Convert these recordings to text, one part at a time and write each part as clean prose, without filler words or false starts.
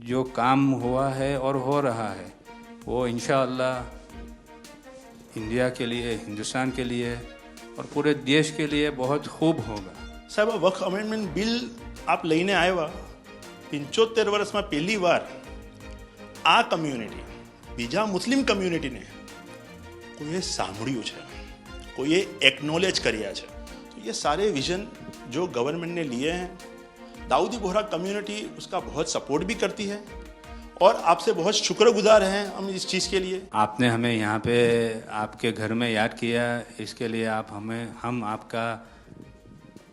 जो काम हुआ है और हो रहा है वो इंशाअल्लाह इंडिया के लिए, हिंदुस्तान के लिए और पूरे देश के लिए बहुत खूब होगा. સાહેબ આ વક્ફ અમેન્ડમેન્ટ બિલ આપ લઈને આવ્યા 75 વર્ષમાં પહેલી વાર આ કમ્યુનિટી બીજા મુસ્લિમ કમ્યુનિટીને કોઈએ સાંભળ્યું છે, કોઈએ એકનોલેજ કર્યા છે. તો ये सारे विजन जो गवर्नमेंट ने लिए हैं, दाऊदी बोहरा कम्युनिटी उसका बहुत सपोर्ट भी करती है और आपसे बहुत शुक्रगुजार हैं हम इस चीज़ के लिए. आपने हमें यहाँ पे आपके घर में याद किया, इसके लिए हम आपका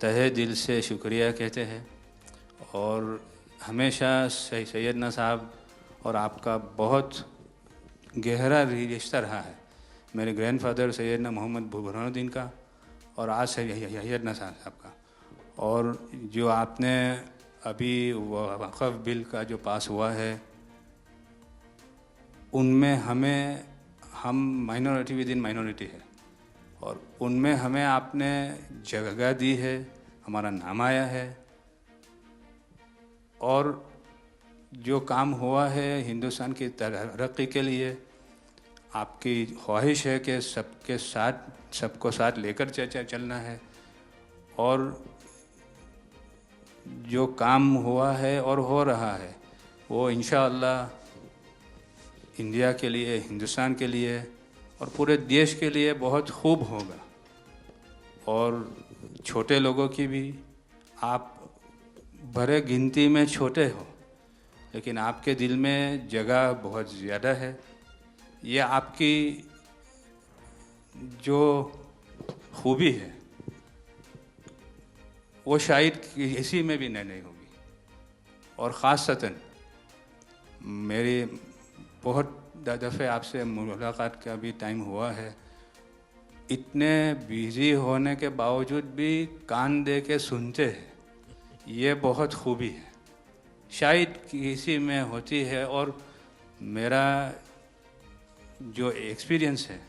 तहे दिल से शुक्रिया कहते हैं. और हमेशा सैयदना साहब और आपका बहुत गहरा रिश्ता रहा है. मेरे ग्रैंडफादर सैयदना मोहम्मद बुरहानुद्दीन का और आज सैयदना साहब का. और जो आपने अभी वक्फ बिल का जो पास हुआ है उनमें हम माइनॉरिटी विद इन माइनॉरिटी है और उनमें हमें आपने जगह दी है, हमारा नाम आया है. और जो काम हुआ है हिंदुस्तान की तरक्की के लिए, आपकी ख्वाहिश है कि सबको साथ लेकर चलना है. और जो काम हुआ है और हो रहा है वो इंशाअल्लाह इंडिया के लिए, हिंदुस्तान के लिए और पूरे देश के लिए बहुत खूब होगा. और छोटे लोगों की भी, आप भरे गिनती में छोटे हो लेकिन आपके दिल में जगह बहुत ज़्यादा है. ये आपकी जो खूबी है वो शायद किसी में भी नहीं होगी. और ख़ासतन मेरी बहुत दफ़े आपसे मुलाकात का भी टाइम हुआ है. इतने बिज़ी होने के बावजूद भी कान दे के सुनते हैं, ये बहुत खूबी है. शायद किसी में होती है. और मेरा जो एक्सपीरियंस है,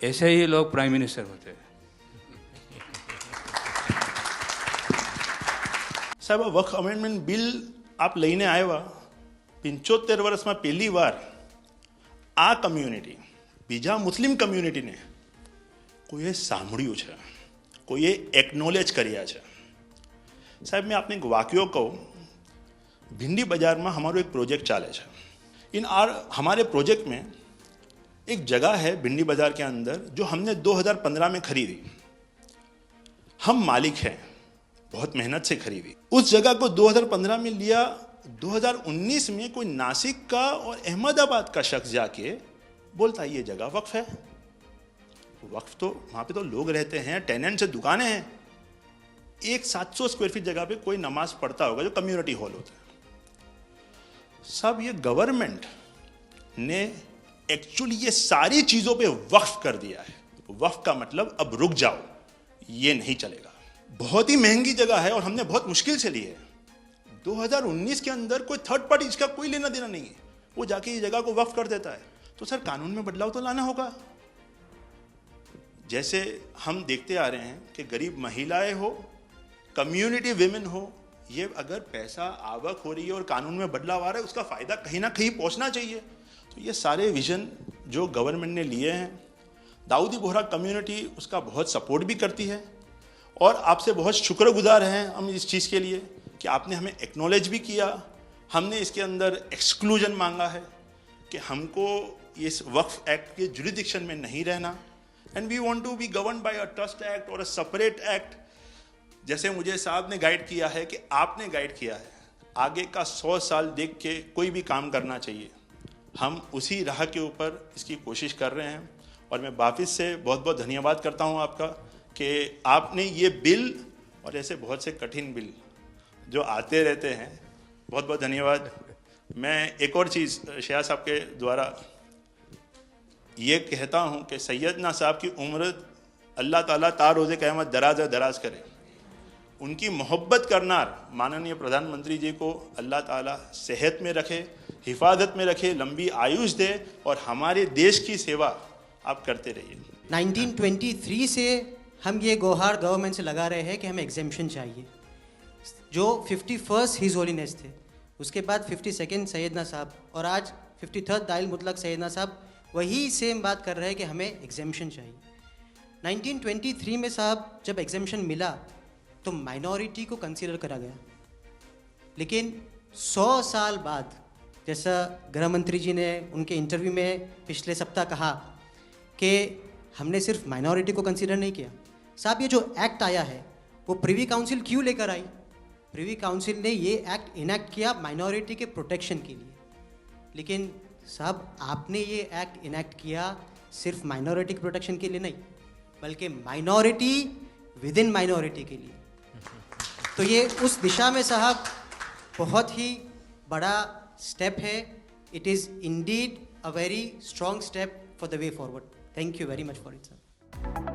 ऐसे ही लोग प्राइम मिनिस्टर होते हैं. સાહેબ આ વક્ફ અમેન્ડમેન્ટ બિલ આપ લઈને આવ્યા 75 વર્ષમાં પહેલી વાર આ કમ્યુનિટી બીજા મુસ્લિમ કમ્યુનિટીને કોઈએ સાંભળ્યું છે, કોઈએ એકનોલેજ કર્યા છે. સાહેબ मैं आपने एक वाक्यो कहूँ, भिंडी बाज़ार में हमारो एक प्रोजेक्ट चाले है. हमारे प्रोजेक्ट में एक जगह है भिंडी बाज़ार के अंदर जो हमने 2015 में खरीदी. हम मालिक हैं, बहुत मेहनत से खरीदी. उस जगह को 2015 में लिया. 2019 में कोई नासिक का और अहमदाबाद का शख्स जाके बोलता ये जगह वक्फ है. वक्फ तो वहाँ पे तो लोग रहते हैं, टेनेंट्स हैं, दुकानें हैं. एक 700 स्क्वायर फीट जगह पे कोई नमाज पढ़ता होगा जो कम्युनिटी हॉल होता है. सब ये गवर्नमेंट ने एक्चुअली ये सारी चीज़ों पे वक्फ कर दिया है. वक्फ का मतलब अब रुक जाओ, ये नहीं चलेगा. बहुत ही महंगी जगह है और हमने बहुत मुश्किल से ली है. 2019 के अंदर कोई थर्ड पार्टी, इसका कोई लेना देना नहीं है, वो जाके ये जगह को वक्फ कर देता है. तो सर कानून में बदलाव तो लाना होगा. जैसे हम देखते आ रहे हैं कि गरीब महिलाएं हो, कम्युनिटी विमेन हो, ये अगर पैसा आवक हो रही है और कानून में बदलाव आ रहा है, उसका फ़ायदा कहीं ना कहीं पहुंचना चाहिए. तो ये सारे विजन जो गवर्नमेंट ने लिए हैं, दाऊदी बोहरा कम्युनिटी उसका बहुत सपोर्ट भी करती है. और आपसे बहुत शुक्रगुजार हैं हम इस चीज़ के लिए कि आपने हमें एक्नॉलेज भी किया. हमने इसके अंदर एक्सक्लूजन मांगा है कि हमको इस वक्फ एक्ट के जुरिडिक्शन में नहीं रहना. And we want to be govern by a trust act और अ सेपरेट एक्ट. जैसे मुझे साहब ने गाइड किया है कि आपने गाइड किया है, आगे का 100 साल देख के कोई भी काम करना चाहिए. हम उसी राह के ऊपर इसकी कोशिश कर रहे हैं. और मैं वापस से बहुत बहुत धन्यवाद करता हूँ आपका कि आपने ये बिल और ऐसे बहुत से कठिन बिल जो आते रहते हैं, बहुत बहुत धन्यवाद. मैं एक और चीज़ शाह साहब के द्वारा ये कहता हूँ कि सैयदना साहब की उम्र अल्लाह ताला ता रोज़े क़यामत दराज करे. उनकी मोहब्बत करना माननीय प्रधानमंत्री जी को अल्लाह ताला सेहत में रखे, हिफाजत में रखे, लंबी आयुष दे और हमारे देश की सेवा आप करते रहिए. 1923 से हम ये गुहार गवर्नमेंट से लगा रहे हैं कि हमें एग्जेम्पशन चाहिए. जो 51st हिज होलीनेस थे उसके बाद 52nd सैयदना साहब और आज 53rd दाइल मुतलक सैयदना साहब वही सेम बात कर रहे हैं कि हमें एग्जेम्पशन चाहिए। 1923 में साहब जब एग्जेम्पशन मिला तो माइनॉरिटी को कंसीडर करा गया, लेकिन 100 साल बाद, जैसा गृह मंत्री जी ने उनके इंटरव्यू में पिछले सप्ताह कहा कि हमने सिर्फ माइनॉरिटी को कंसीडर नहीं किया। साहब ये जो एक्ट आया है वो प्रिवी काउंसिल क्यों लेकर आई? प्रिवी काउंसिल ने ये एक्ट इनैक्ट किया माइनॉरिटी के प्रोटेक्शन के लिए, लेकिन साहब आपने ये एक्ट इनैक्ट किया सिर्फ माइनॉरिटी के प्रोटेक्शन के लिए नहीं, बल्कि माइनॉरिटी विद इन माइनॉरिटी के लिए। तो ये उस दिशा में साहब बहुत ही बड़ा स्टेप है। It is indeed a very strong step for the way forward. Thank you very much for it sir.